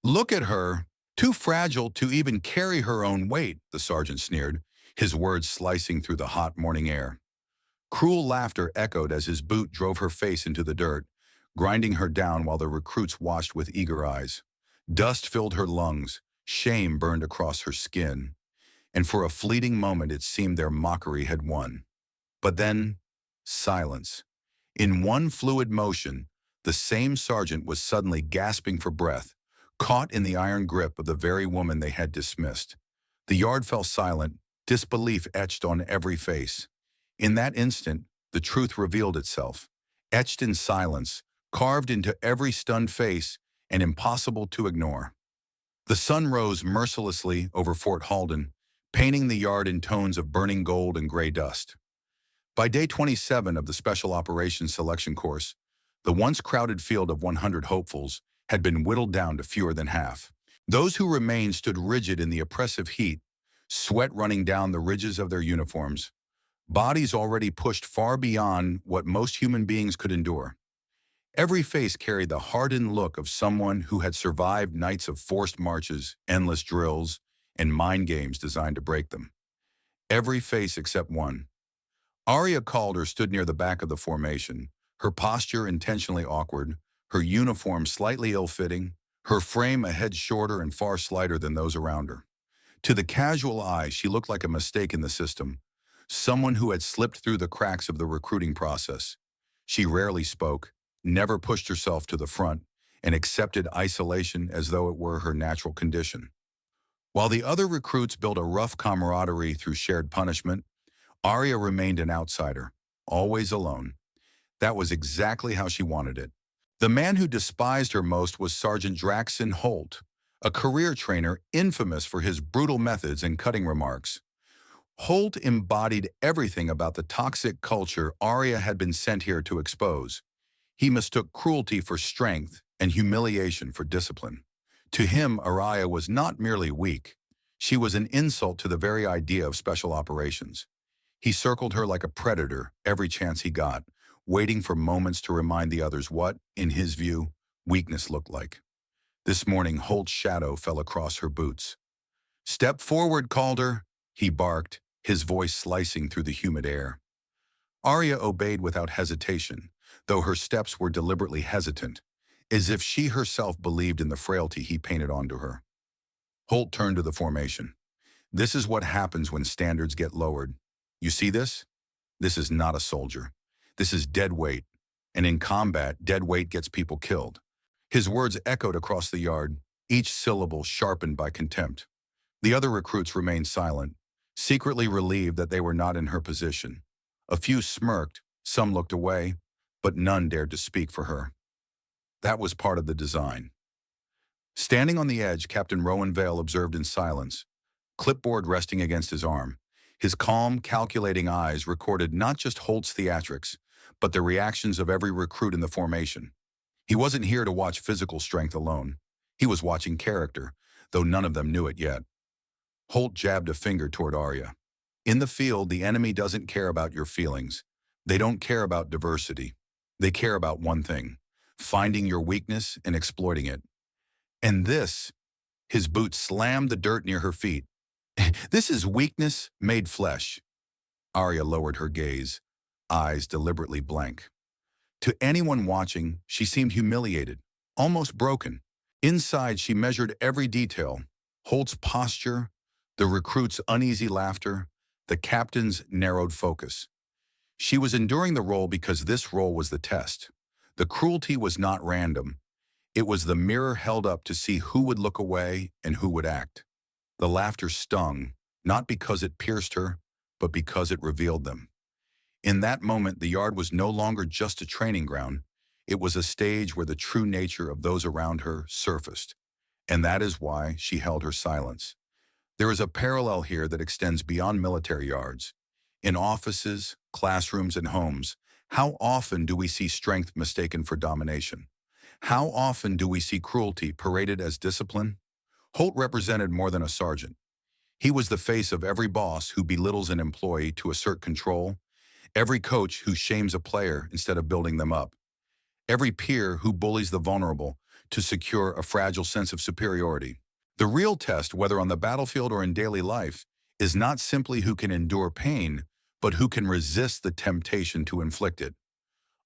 Look at her, too fragile to even carry her own weight, the sergeant sneered, his words slicing through the hot morning air. Cruel laughter echoed as his boot drove her face into the dirt, grinding her down while the recruits watched with eager eyes. Dust filled her lungs, shame burned across her skin, and for a fleeting moment it seemed their mockery had won. But then, silence. In one fluid motion, the same sergeant was suddenly gasping for breath, caught in the iron grip of the very woman they had dismissed. The yard fell silent, disbelief etched on every face. In that instant, the truth revealed itself, etched in silence, carved into every stunned face, and impossible to ignore. The sun rose mercilessly over Fort Halden, painting the yard in tones of burning gold and gray dust. By day 27 of the Special Operations Selection Course, the once crowded field of 100 hopefuls had been whittled down to fewer than half. Those who remained stood rigid in the oppressive heat, sweat running down the ridges of their uniforms, bodies already pushed far beyond what most human beings could endure. Every face carried the hardened look of someone who had survived nights of forced marches, endless drills, and mind games designed to break them. Every face except one. Aria Calder stood near the back of the formation, her posture intentionally awkward, her uniform slightly ill-fitting, her frame a head shorter and far slighter than those around her. To the casual eye, she looked like a mistake in the system, someone who had slipped through the cracks of the recruiting process. She rarely spoke, never pushed herself to the front, and accepted isolation as though it were her natural condition. While the other recruits built a rough camaraderie through shared punishment, Aria remained an outsider, always alone. That was exactly how she wanted it. The man who despised her most was Sergeant Holt, a career trainer infamous for his brutal methods and cutting remarks. Holt embodied everything about the toxic culture Aria had been sent here to expose. He mistook cruelty for strength and humiliation for discipline. To him, Aria was not merely weak. She was an insult to the very idea of special operations. He circled her like a predator every chance he got, waiting for moments to remind the others what, in his view, weakness looked like. This morning, Holt's shadow fell across her boots. "Step forward, Calder," he barked, his voice slicing through the humid air. Aria obeyed without hesitation, though her steps were deliberately hesitant, as if she herself believed in the frailty he painted onto her. Holt turned to the formation. "This is what happens when standards get lowered. You see this? This is not a soldier. This is dead weight, and in combat, dead weight gets people killed." His words echoed across the yard, each syllable sharpened by contempt. The other recruits remained silent, secretly relieved that they were not in her position. A few smirked, some looked away, but none dared to speak for her. That was part of the design. Standing on the edge, Captain Rowan Vale observed in silence, clipboard resting against his arm. His calm, calculating eyes recorded not just Holt's theatrics, but the reactions of every recruit in the formation. He wasn't here to watch physical strength alone. He was watching character, though none of them knew it yet. Holt jabbed a finger toward Aria. "In the field, the enemy doesn't care about your feelings. They don't care about diversity. They care about one thing: finding your weakness and exploiting it. And this," his boot slammed the dirt near her feet, "this is weakness made flesh." Aria lowered her gaze, eyes deliberately blank. To anyone watching, she seemed humiliated, almost broken. Inside, she measured every detail: Holt's posture, the recruit's uneasy laughter, the captain's narrowed focus. She was enduring the role because this role was the test. The cruelty was not random. It was the mirror held up to see who would look away and who would act. The laughter stung, not because it pierced her, but because it revealed them. In that moment, the yard was no longer just a training ground. It was a stage where the true nature of those around her surfaced. And that is why she held her silence. There is a parallel here that extends beyond military yards. In offices, classrooms, and homes, how often do we see strength mistaken for domination? How often do we see cruelty paraded as discipline? Holt represented more than a sergeant. He was the face of every boss who belittles an employee to assert control, every coach who shames a player instead of building them up, every peer who bullies the vulnerable to secure a fragile sense of superiority. The real test, whether on the battlefield or in daily life, is not simply who can endure pain, but who can resist the temptation to inflict it.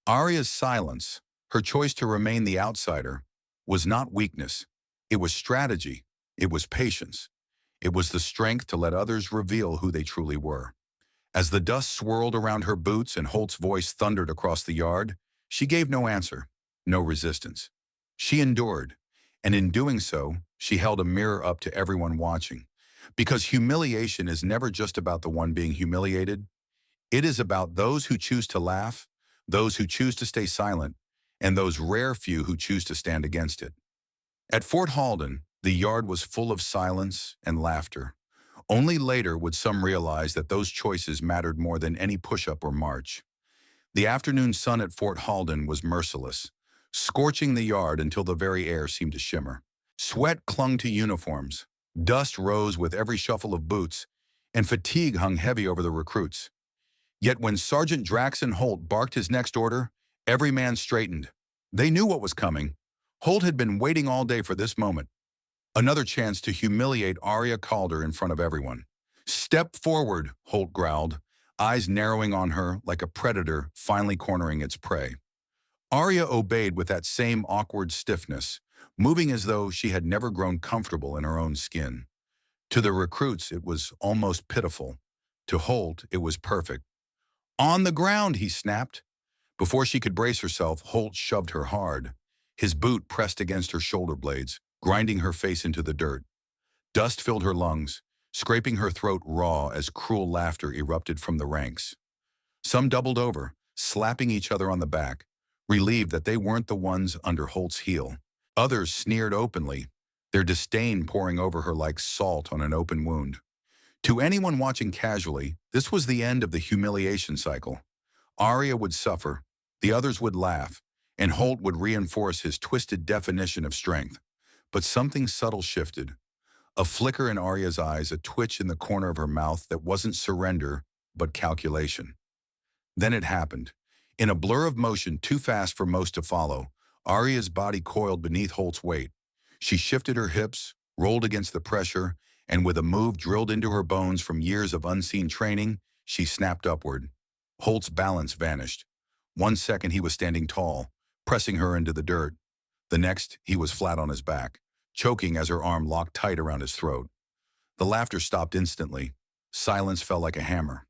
Aria's silence, her choice to remain the outsider, was not weakness. It was strategy. It was patience. It was the strength to let others reveal who they truly were. As the dust swirled around her boots and Holt's voice thundered across the yard, she gave no answer, no resistance. She endured, and in doing so, she held a mirror up to everyone watching. Because humiliation is never just about the one being humiliated. It is about those who choose to laugh, those who choose to stay silent, and those rare few who choose to stand against it. At Fort Halden, the yard was full of silence and laughter. Only later would some realize that those choices mattered more than any push-up or march. The afternoon sun at Fort Halden was merciless, scorching the yard until the very air seemed to shimmer. Sweat clung to uniforms, dust rose with every shuffle of boots, and fatigue hung heavy over the recruits. Yet when Sergeant Holt barked his next order, every man straightened. They knew what was coming. Holt had been waiting all day for this moment. Another chance to humiliate Aria Calder in front of everyone. "Step forward," Holt growled, eyes narrowing on her like a predator finally cornering its prey. Aria obeyed with that same awkward stiffness, moving as though she had never grown comfortable in her own skin. To the recruits, it was almost pitiful. To Holt, it was perfect. "On the ground," he snapped. Before she could brace herself, Holt shoved her hard. His boot pressed against her shoulder blades, grinding her face into the dirt. Dust filled her lungs, scraping her throat raw as cruel laughter erupted from the ranks. Some doubled over, slapping each other on the back, relieved that they weren't the ones under Holt's heel. Others sneered openly, their disdain pouring over her like salt on an open wound. To anyone watching casually, this was the end of the humiliation cycle. Aria would suffer, the others would laugh, and Holt would reinforce his twisted definition of strength. But something subtle shifted. A flicker in Aria's eyes, a twitch in the corner of her mouth that wasn't surrender, but calculation. Then it happened. In a blur of motion too fast for most to follow, Aria's body coiled beneath Holt's weight. She shifted her hips, rolled against the pressure, and with a move drilled into her bones from years of unseen training, she snapped upward. Holt's balance vanished. 1 second he was standing tall, pressing her into the dirt. The next, he was flat on his back, choking as her arm locked tight around his throat. The laughter stopped instantly. Silence fell like a hammer.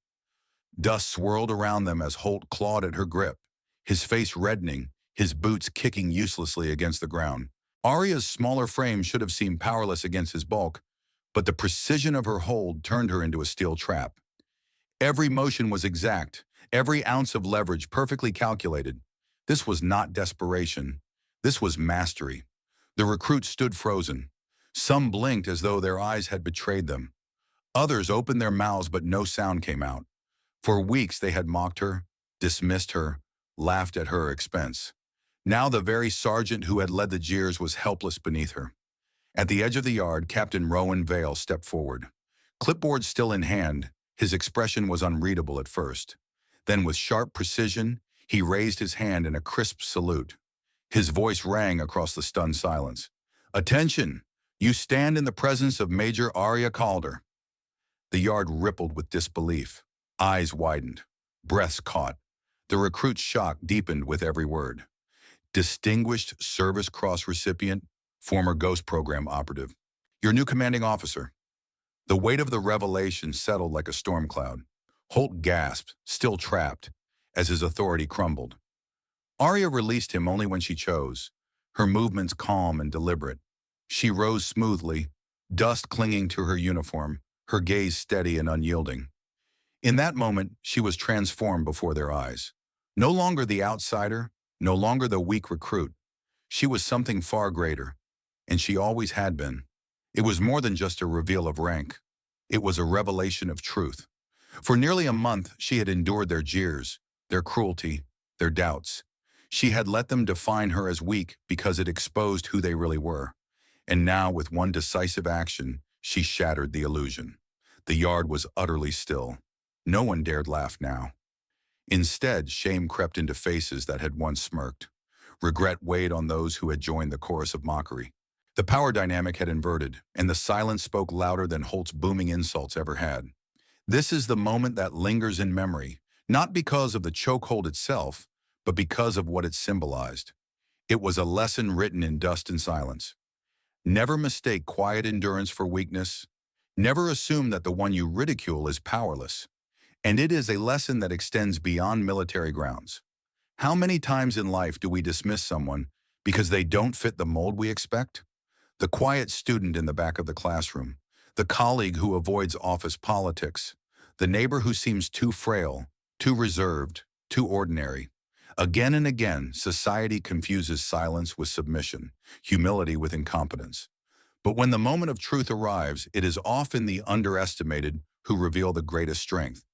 Dust swirled around them as Holt clawed at her grip, his face reddening, his boots kicking uselessly against the ground. Aria's smaller frame should have seemed powerless against his bulk, but the precision of her hold turned her into a steel trap. Every motion was exact, every ounce of leverage perfectly calculated. This was not desperation. This was mastery. The recruits stood frozen. Some blinked as though their eyes had betrayed them. Others opened their mouths, but no sound came out. For weeks they had mocked her, dismissed her, laughed at her expense. Now the very sergeant who had led the jeers was helpless beneath her. At the edge of the yard, Captain Rowan Vale stepped forward. Clipboard still in hand, his expression was unreadable at first. Then with sharp precision, he raised his hand in a crisp salute. His voice rang across the stunned silence. "Attention! You stand in the presence of Major Aria Calder." The yard rippled with disbelief. Eyes widened. Breaths caught. The recruit's shock deepened with every word. Distinguished Service Cross recipient, former Ghost Program operative. Your new commanding officer. The weight of the revelation settled like a storm cloud. Holt gasped, still trapped, as his authority crumbled. Aria released him only when she chose, her movements calm and deliberate. She rose smoothly, dust clinging to her uniform, her gaze steady and unyielding. In that moment, she was transformed before their eyes. No longer the outsider, no longer the weak recruit. She was something far greater, and she always had been. It was more than just a reveal of rank. It was a revelation of truth. For nearly a month, she had endured their jeers, their cruelty, their doubts. She had let them define her as weak because it exposed who they really were. And now, with one decisive action, she shattered the illusion. The yard was utterly still. No one dared laugh now. Instead, shame crept into faces that had once smirked. Regret weighed on those who had joined the chorus of mockery. The power dynamic had inverted, and the silence spoke louder than Holt's booming insults ever had. This is the moment that lingers in memory, not because of the chokehold itself, but because of what it symbolized. It was a lesson written in dust and silence. Never mistake quiet endurance for weakness. Never assume that the one you ridicule is powerless. And it is a lesson that extends beyond military grounds. How many times in life do we dismiss someone because they don't fit the mold we expect? The quiet student in the back of the classroom, the colleague who avoids office politics, the neighbor who seems too frail, too reserved, too ordinary. Again and again, society confuses silence with submission, humility with incompetence. But when the moment of truth arrives, it is often the underestimated who reveal the greatest strength.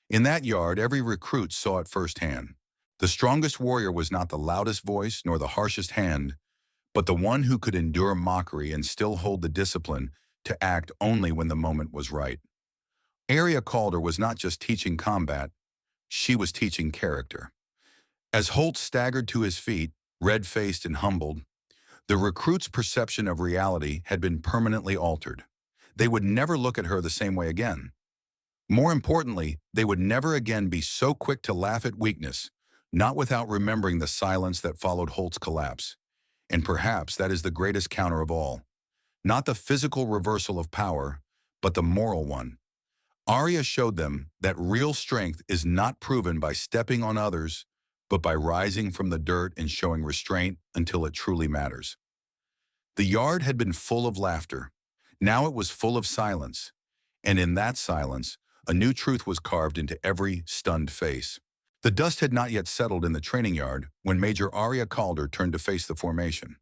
In that yard, every recruit saw it firsthand. The strongest warrior was not the loudest voice nor the harshest hand, but the one who could endure mockery and still hold the discipline to act only when the moment was right. Aria Calder was not just teaching combat, she was teaching character. As Holt staggered to his feet, red-faced and humbled, the recruit's perception of reality had been permanently altered. They would never look at her the same way again. More importantly, they would never again be so quick to laugh at weakness, not without remembering the silence that followed Holt's collapse. And perhaps that is the greatest counter of all. Not the physical reversal of power, but the moral one. Aria showed them that real strength is not proven by stepping on others, but by rising from the dirt and showing restraint until it truly matters. The yard had been full of laughter. Now it was full of silence. And in that silence, a new truth was carved into every stunned face. The dust had not yet settled in the training yard when Major Aria Calder turned to face the formation.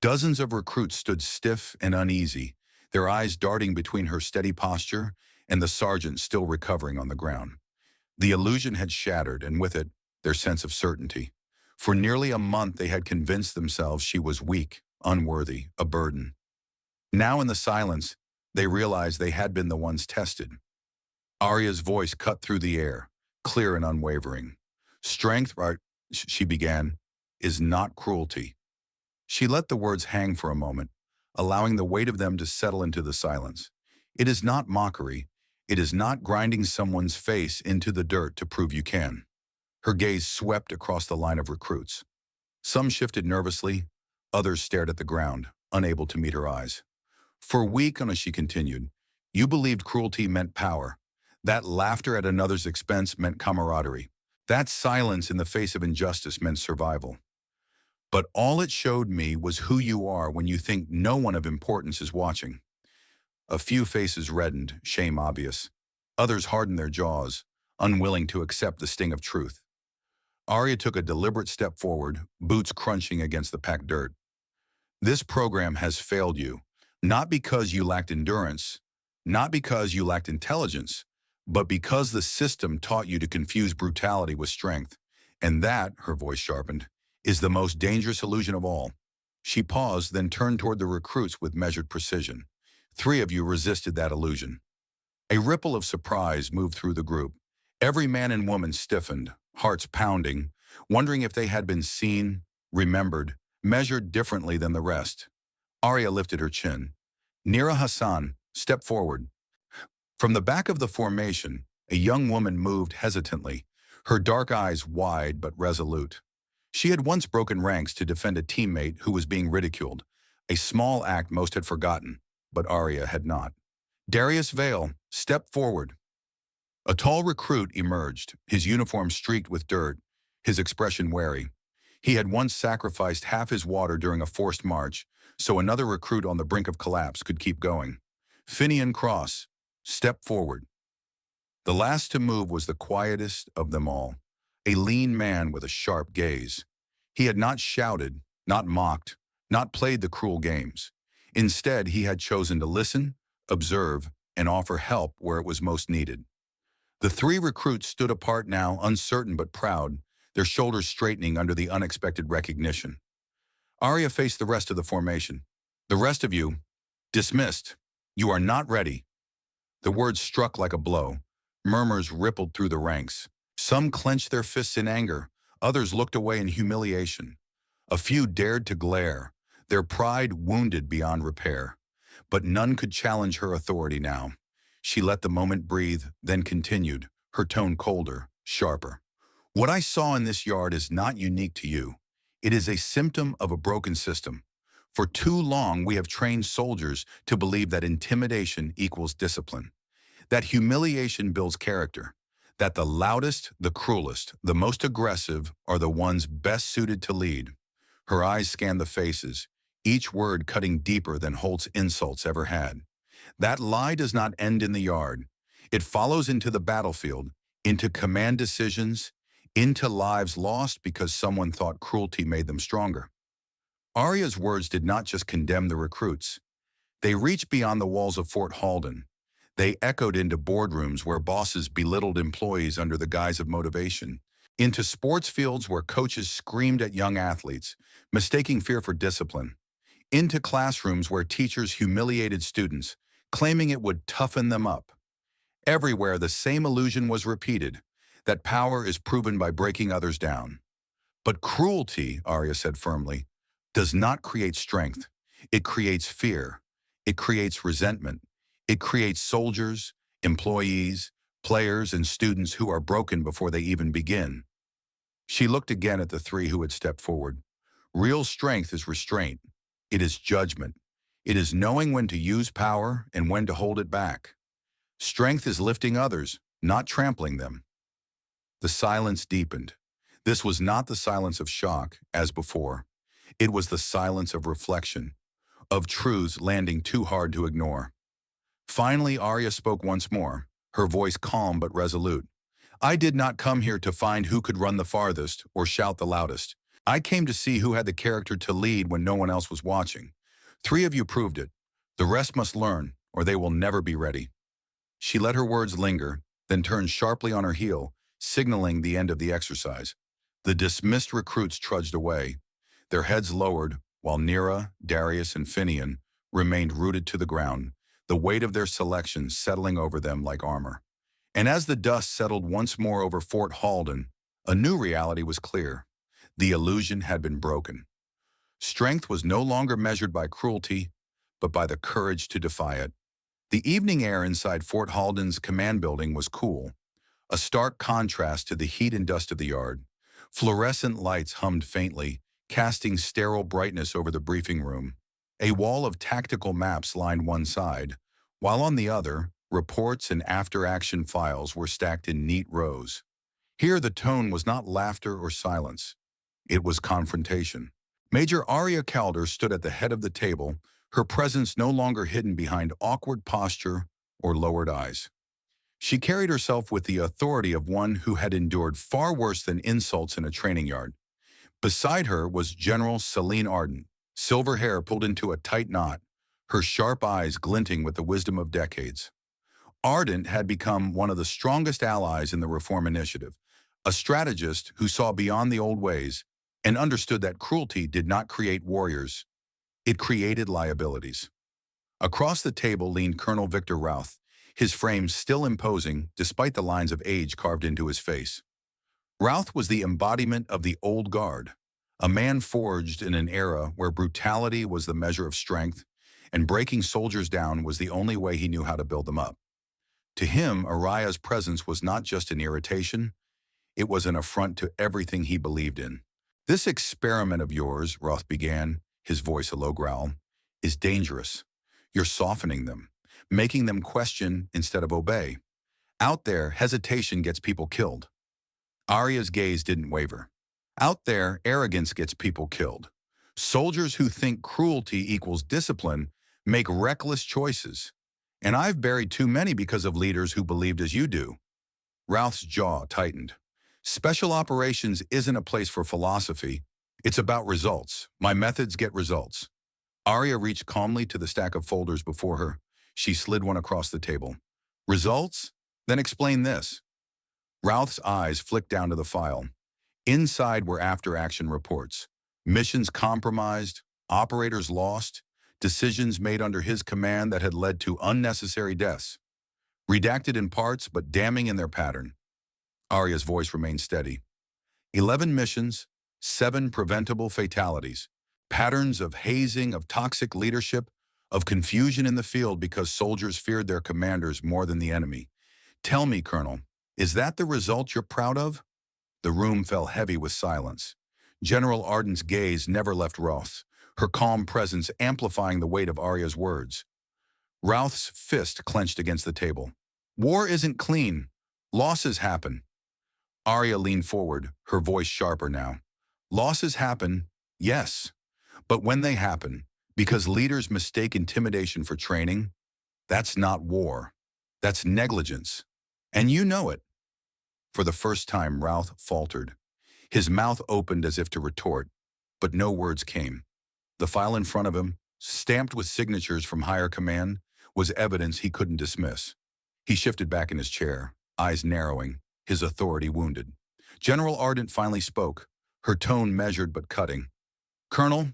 Dozens of recruits stood stiff and uneasy, their eyes darting between her steady posture and the sergeant still recovering on the ground. The illusion had shattered, and with it, their sense of certainty. For nearly a month they had convinced themselves she was weak, unworthy, a burden. Now in the silence, they realized they had been the ones tested. Aria's voice cut through the air, clear and unwavering. Strength, she began, is not cruelty. She let the words hang for a moment, allowing the weight of them to settle into the silence. It is not mockery. It is not grinding someone's face into the dirt to prove you can. Her gaze swept across the line of recruits. Some shifted nervously, others stared at the ground, unable to meet her eyes. For weeks, she continued, you believed cruelty meant power. That laughter at another's expense meant camaraderie. That silence in the face of injustice meant survival. But all it showed me was who you are when you think no one of importance is watching. A few faces reddened, shame obvious. Others hardened their jaws, unwilling to accept the sting of truth. Aria took a deliberate step forward, boots crunching against the packed dirt. This program has failed you, not because you lacked endurance, not because you lacked intelligence, but because the system taught you to confuse brutality with strength. And that, her voice sharpened, is the most dangerous illusion of all. She paused, then turned toward the recruits with measured precision. 3 of you resisted that illusion. A ripple of surprise moved through the group. Every man and woman stiffened, hearts pounding, wondering if they had been seen, remembered, measured differently than the rest. Aria lifted her chin. Nira Hassan, step forward. From the back of the formation, a young woman moved hesitantly, her dark eyes wide but resolute. She had once broken ranks to defend a teammate who was being ridiculed, a small act most had forgotten, but Aria had not. Darius Vale, step forward. A tall recruit emerged, his uniform streaked with dirt, his expression wary. He had once sacrificed half his water during a forced march, so another recruit on the brink of collapse could keep going. Finnian Cross, step forward. The last to move was the quietest of them all, a lean man with a sharp gaze. He had not shouted, not mocked, not played the cruel games. Instead, he had chosen to listen, observe, and offer help where it was most needed. The 3 recruits stood apart now, uncertain but proud, their shoulders straightening under the unexpected recognition. Aria faced the rest of the formation. The rest of you, dismissed. You are not ready. The words struck like a blow. Murmurs rippled through the ranks. Some clenched their fists in anger. Others looked away in humiliation. A few dared to glare, their pride wounded beyond repair. But none could challenge her authority now. She let the moment breathe, then continued, her tone colder, sharper. What I saw in this yard is not unique to you. It is a symptom of a broken system. For too long, we have trained soldiers to believe that intimidation equals discipline, that humiliation builds character, that the loudest, the cruelest, the most aggressive are the ones best suited to lead. Her eyes scanned the faces, each word cutting deeper than Holt's insults ever had. That lie does not end in the yard. It follows into the battlefield, into command decisions, into lives lost because someone thought cruelty made them stronger. Aria's words did not just condemn the recruits. They reached beyond the walls of Fort Halden. They echoed into boardrooms where bosses belittled employees under the guise of motivation, into sports fields where coaches screamed at young athletes, mistaking fear for discipline, into classrooms where teachers humiliated students, claiming it would toughen them up. Everywhere the same illusion was repeated, that power is proven by breaking others down. But cruelty, Aria said firmly, does not create strength. It creates fear. It creates resentment. It creates soldiers, employees, players, and students who are broken before they even begin. She looked again at the three who had stepped forward. Real strength is restraint. It is judgment. It is knowing when to use power and when to hold it back. Strength is lifting others, not trampling them. The silence deepened. This was not the silence of shock, as before. It was the silence of reflection, of truths landing too hard to ignore. Finally, Aria spoke once more, her voice calm but resolute. I did not come here to find who could run the farthest or shout the loudest. I came to see who had the character to lead when no one else was watching. 3 of you proved it. The rest must learn, or they will never be ready. She let her words linger, then turned sharply on her heel, signaling the end of the exercise. The dismissed recruits trudged away, their heads lowered, while Nira, Darius, and Finnian remained rooted to the ground, the weight of their selection settling over them like armor. And as the dust settled once more over Fort Halden, a new reality was clear. The illusion had been broken. Strength was no longer measured by cruelty, but by the courage to defy it. The evening air inside Fort Halden's command building was cool, a stark contrast to the heat and dust of the yard. Fluorescent lights hummed faintly, casting sterile brightness over the briefing room. A wall of tactical maps lined one side, while on the other, reports and after-action files were stacked in neat rows. Here the tone was not laughter or silence. It was confrontation. Major Aria Calder stood at the head of the table, her presence no longer hidden behind awkward posture or lowered eyes. She carried herself with the authority of one who had endured far worse than insults in a training yard. Beside her was General Selene Ardent, silver hair pulled into a tight knot, her sharp eyes glinting with the wisdom of decades. Ardent had become one of the strongest allies in the Reform Initiative, a strategist who saw beyond the old ways and understood that cruelty did not create warriors, it created liabilities. Across the table leaned Colonel Victor Rauth, his frame still imposing despite the lines of age carved into his face. Rauth was the embodiment of the old guard, a man forged in an era where brutality was the measure of strength and breaking soldiers down was the only way he knew how to build them up. To him, Aria's presence was not just an irritation, it was an affront to everything he believed in. This experiment of yours, Rauth began, his voice a low growl, is dangerous. You're softening them, making them question instead of obey. Out there, hesitation gets people killed. Aria's gaze didn't waver. Out there, arrogance gets people killed. Soldiers who think cruelty equals discipline make reckless choices. And I've buried too many because of leaders who believed as you do. Rauth's jaw tightened. Special operations isn't a place for philosophy. It's about results. My methods get results. Aria reached calmly to the stack of folders before her. She slid one across the table. Results? Then explain this. Rauth's eyes flicked down to the file. Inside were after-action reports. Missions compromised, operators lost, decisions made under his command that had led to unnecessary deaths. Redacted in parts, but damning in their pattern. Aria's voice remained steady. 11 missions, 7 preventable fatalities. Patterns of hazing, of toxic leadership, of confusion in the field because soldiers feared their commanders more than the enemy. Tell me, Colonel, is that the result you're proud of? The room fell heavy with silence. General Ardent's gaze never left Rauth, her calm presence amplifying the weight of Aria's words. Rauth's fist clenched against the table. War isn't clean. Losses happen. Aria leaned forward, her voice sharper now. Losses happen, yes, but when they happen, because leaders mistake intimidation for training, that's not war. That's negligence. And you know it. For the first time, Rauth faltered. His mouth opened as if to retort, but no words came. The file in front of him, stamped with signatures from higher command, was evidence he couldn't dismiss. He shifted back in his chair, eyes narrowing, his authority wounded. General Ardent finally spoke, her tone measured but cutting. Colonel,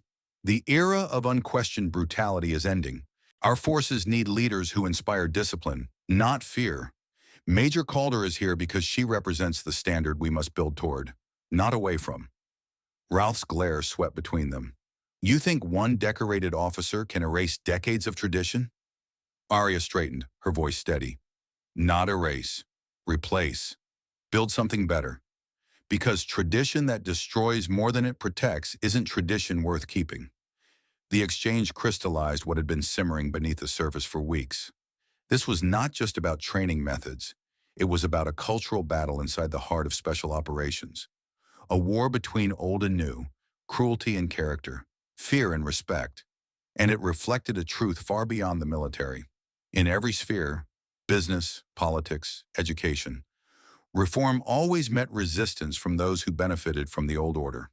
the era of unquestioned brutality is ending. Our forces need leaders who inspire discipline, not fear. Major Calder is here because she represents the standard we must build toward, not away from. Rauth's glare swept between them. You think one decorated officer can erase decades of tradition? Aria straightened, her voice steady. Not erase. Replace. Build something better. Because tradition that destroys more than it protects isn't tradition worth keeping. The exchange crystallized what had been simmering beneath the surface for weeks. This was not just about training methods. It was about a cultural battle inside the heart of special operations. A war between old and new, cruelty and character, fear and respect. And it reflected a truth far beyond the military. In every sphere, business, politics, education, reform always met resistance from those who benefited from the old order.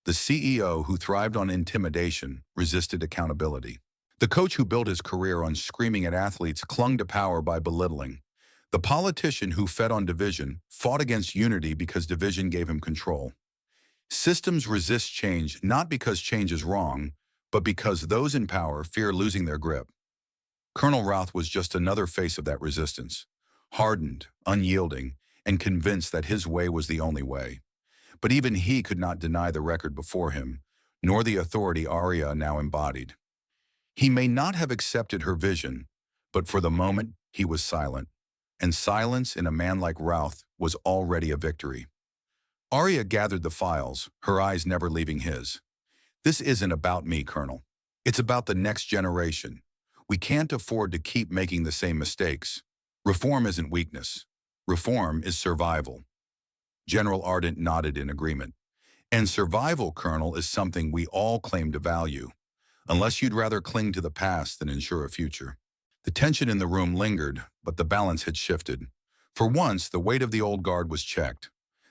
The CEO who thrived on intimidation resisted accountability. The coach who built his career on screaming at athletes clung to power by belittling. The politician who fed on division fought against unity because division gave him control. Systems resist change not because change is wrong, but because those in power fear losing their grip. Colonel Rauth was just another face of that resistance, hardened, unyielding, and convinced that his way was the only way. But even he could not deny the record before him, nor the authority Aria now embodied. He may not have accepted her vision, but for the moment he was silent, and silence in a man like Rauth was already a victory. Aria gathered the files, her eyes never leaving his. This isn't about me, Colonel. It's about the next generation. We can't afford to keep making the same mistakes. Reform isn't weakness. Reform is survival. General Ardent nodded in agreement. And survival, Colonel, is something we all claim to value, unless you'd rather cling to the past than ensure a future. The tension in the room lingered, but the balance had shifted. For once, the weight of the old guard was checked.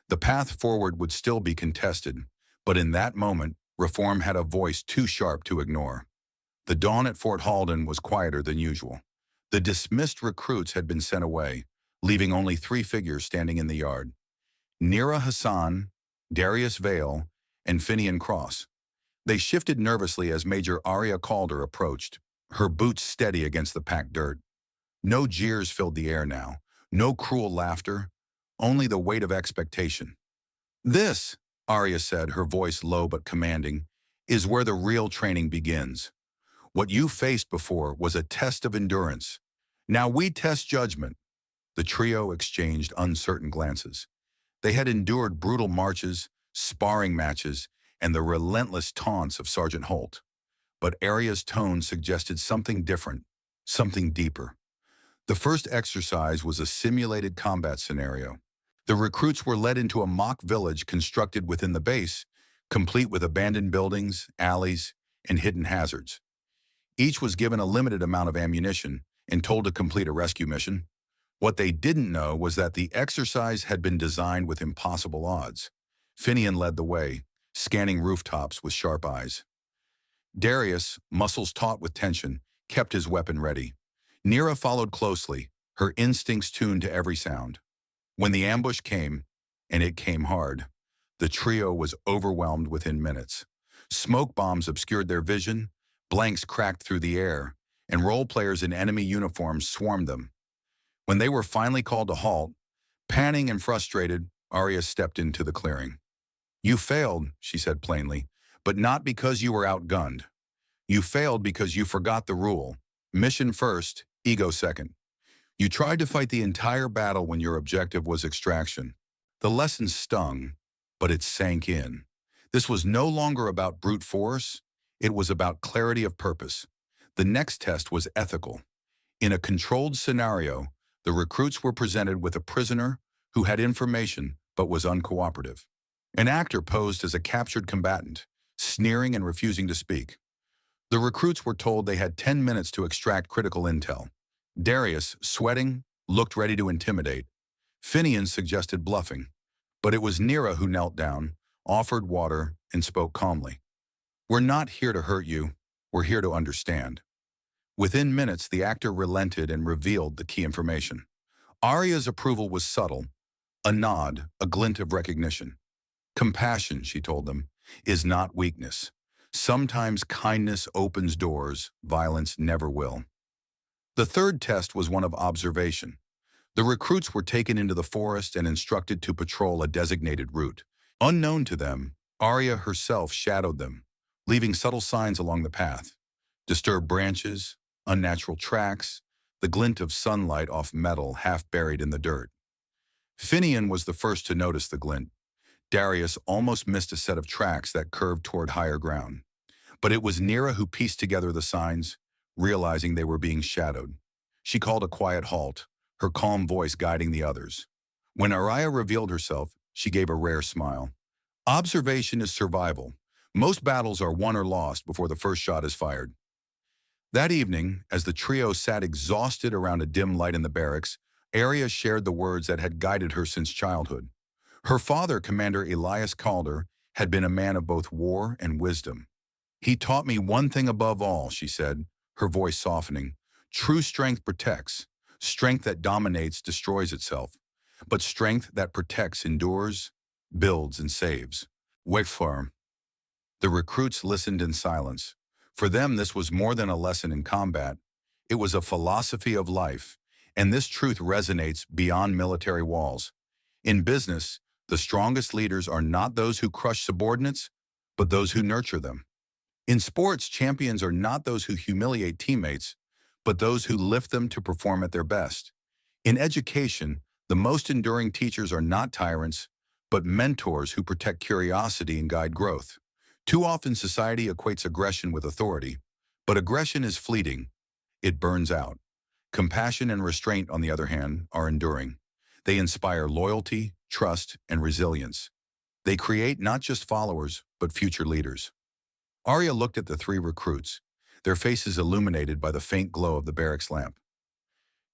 The path forward would still be contested, but in that moment, reform had a voice too sharp to ignore. The dawn at Fort Halden was quieter than usual. The dismissed recruits had been sent away, leaving only 3 figures standing in the yard. Nira Hassan, Darius Vale, and Finnian Cross. They shifted nervously as Major Aria Calder approached, her boots steady against the packed dirt. No jeers filled the air now, no cruel laughter, only the weight of expectation. This, Aria said, her voice low but commanding, is where the real training begins. What you faced before was a test of endurance. Now we test judgment. The trio exchanged uncertain glances. They had endured brutal marches, sparring matches, and the relentless taunts of Sergeant Holt. But Aria's tone suggested something different, something deeper. The first exercise was a simulated combat scenario. The recruits were led into a mock village constructed within the base, complete with abandoned buildings, alleys, and hidden hazards. Each was given a limited amount of ammunition and told to complete a rescue mission. What they didn't know was that the exercise had been designed with impossible odds. Finnian led the way, scanning rooftops with sharp eyes. Darius, muscles taut with tension, kept his weapon ready. Nira followed closely, her instincts tuned to every sound. When the ambush came, and it came hard, the trio was overwhelmed within minutes. Smoke bombs obscured their vision, blanks cracked through the air, and role players in enemy uniforms swarmed them. When they were finally called to halt, panting and frustrated, Aria stepped into the clearing. You failed, she said plainly, but not because you were outgunned. You failed because you forgot the rule. Mission first, ego second. You tried to fight the entire battle when your objective was extraction. The lesson stung, but it sank in. This was no longer about brute force, it was about clarity of purpose. The next test was ethical. In a controlled scenario, the recruits were presented with a prisoner who had information but was uncooperative. An actor posed as a captured combatant, sneering and refusing to speak. The recruits were told they had 10 minutes to extract critical intel. Darius, sweating, looked ready to intimidate. Finnian suggested bluffing, but it was Nira who knelt down, offered water, and spoke calmly. We're not here to hurt you, we're here to understand. Within minutes, the actor relented and revealed the key information. Aria's approval was subtle, a nod, a glint of recognition. Compassion, she told them, is not weakness. Sometimes kindness opens doors, violence never will. The third test was one of observation. The recruits were taken into the forest and instructed to patrol a designated route. Unknown to them, Aria herself shadowed them, leaving subtle signs along the path. Disturbed branches, unnatural tracks, the glint of sunlight off metal half buried in the dirt. Finnian was the first to notice the glint. Darius almost missed a set of tracks that curved toward higher ground. But it was Nira who pieced together the signs, realizing they were being shadowed. She called a quiet halt, her calm voice guiding the others. When Aria revealed herself, she gave a rare smile. Observation is survival. Most battles are won or lost before the first shot is fired. That evening, as the trio sat exhausted around a dim light in the barracks, Aria shared the words that had guided her since childhood. Her father, Commander Aria Calder, had been a man of both war and wisdom. He taught me one thing above all, she said, her voice softening. True strength protects. Strength that dominates destroys itself. But strength that protects endures, builds, and saves. Wait firm. The recruits listened in silence. For them, this was more than a lesson in combat. It was a philosophy of life, and this truth resonates beyond military walls. In business, the strongest leaders are not those who crush subordinates, but those who nurture them. In sports, champions are not those who humiliate teammates, but those who lift them to perform at their best. In education, the most enduring teachers are not tyrants, but mentors who protect curiosity and guide growth. Too often, society equates aggression with authority, but aggression is fleeting. It burns out. Compassion and restraint, on the other hand, are enduring. They inspire loyalty, trust, and resilience. They create not just followers, but future leaders. Aria looked at the three recruits, their faces illuminated by the faint glow of the barracks lamp.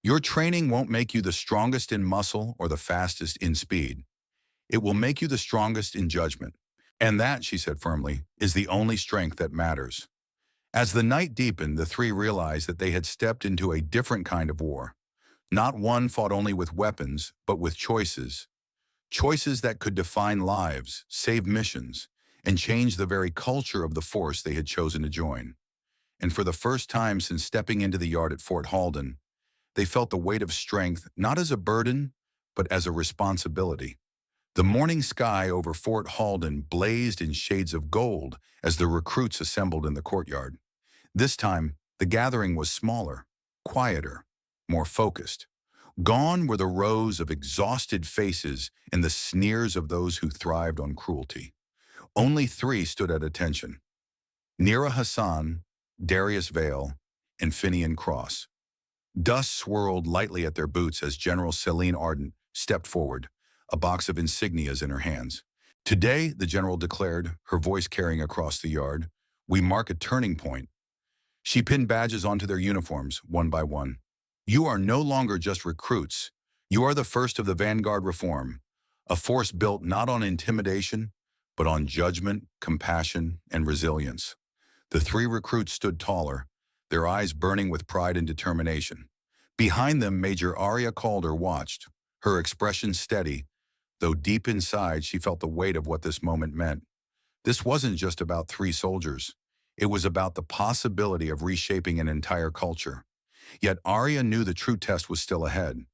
Your training won't make you the strongest in muscle or the fastest in speed. It will make you the strongest in judgment. And that, she said firmly, is the only strength that matters. As the night deepened, the three realized that they had stepped into a different kind of war. Not one fought only with weapons, but with choices. Choices that could define lives, save missions, and change the very culture of the force they had chosen to join. And for the first time since stepping into the yard at Fort Halden, they felt the weight of strength not as a burden, but as a responsibility. The morning sky over Fort Halden blazed in shades of gold as the recruits assembled in the courtyard. This time, the gathering was smaller, quieter, more focused. Gone were the rows of exhausted faces and the sneers of those who thrived on cruelty. Only three stood at attention: Nira Hassan, Darius Vale, and Finnian Cross. Dust swirled lightly at their boots as General Selene Ardent stepped forward, a box of insignias in her hands. Today, the general declared, her voice carrying across the yard, we mark a turning point. She pinned badges onto their uniforms, one by one. You are no longer just recruits. You are the first of the Vanguard Reform, a force built not on intimidation, but on judgment, compassion, and resilience. The three recruits stood taller, their eyes burning with pride and determination. Behind them, Major Aria Calder watched, her expression steady, though deep inside she felt the weight of what this moment meant. This wasn't just about three soldiers. It was about the possibility of reshaping an entire culture. Yet Aria knew the true test was still ahead.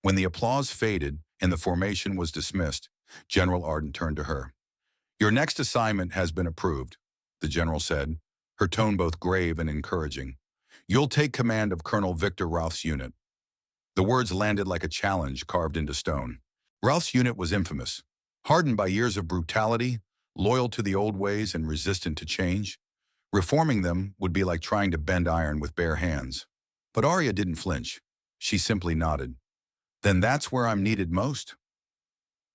When the applause faded and the formation was dismissed, General Ardent turned to her. Your next assignment has been approved, the general said, her tone both grave and encouraging. You'll take command of Colonel Victor Rauth's unit. The words landed like a challenge carved into stone. Rauth's unit was infamous, hardened by years of brutality, loyal to the old ways and resistant to change. Reforming them would be like trying to bend iron with bare hands. But Aria didn't flinch. She simply nodded. Then that's where I'm needed most.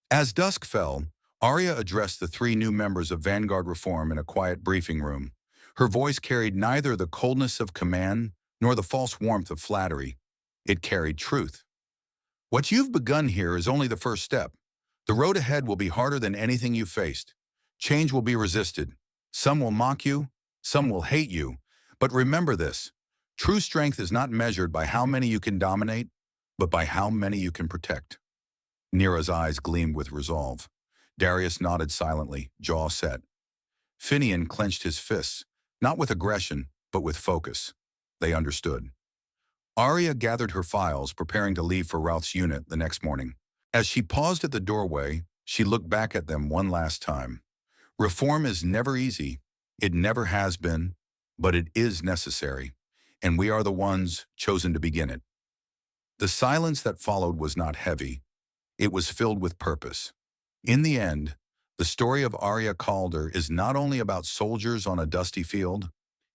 As dusk fell, Aria addressed the three new members of Vanguard Reform in a quiet briefing room. Her voice carried neither the coldness of command nor the false warmth of flattery. It carried truth. What you've begun here is only the first step. The road ahead will be harder than anything you've faced. Change will be resisted. Some will mock you, some will hate you. But remember this, true strength is not measured by how many you can dominate, but by how many you can protect. Nira's eyes gleamed with resolve. Darius nodded silently, jaw set. Finnian clenched his fists, not with aggression, but with focus. They understood. Aria gathered her files, preparing to leave for Rauth's unit the next morning. As she paused at the doorway, she looked back at them one last time. Reform is never easy. It never has been, but it is necessary, and we are the ones chosen to begin it. The silence that followed was not heavy. It was filled with purpose. In the end, the story of Aria Calder is not only about soldiers on a dusty field,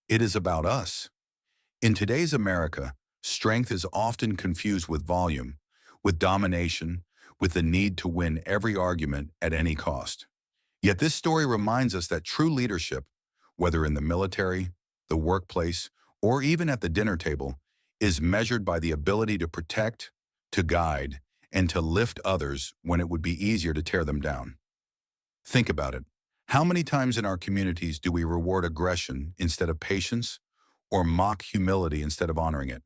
it is about us. In today's America, strength is often confused with volume, with domination, with the need to win every argument at any cost. Yet this story reminds us that true leadership, whether in the military, the workplace, or even at the dinner table, is measured by the ability to protect, to guide, and to lift others when it would be easier to tear them down. Think about it. How many times in our communities do we reward aggression instead of patience, or mock humility instead of honoring it?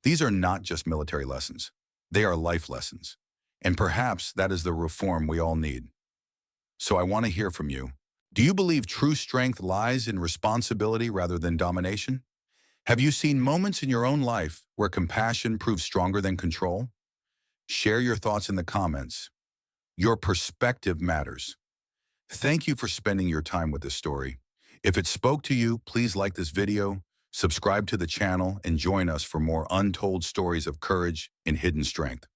These are not just military lessons. They are life lessons. And perhaps that is the reform we all need. So I want to hear from you. Do you believe true strength lies in responsibility rather than domination? Have you seen moments in your own life where compassion proves stronger than control? Share your thoughts in the comments. Your perspective matters. Thank you for spending your time with this story. If it spoke to you, please like this video, subscribe to the channel, and join us for more untold stories of courage and hidden strength.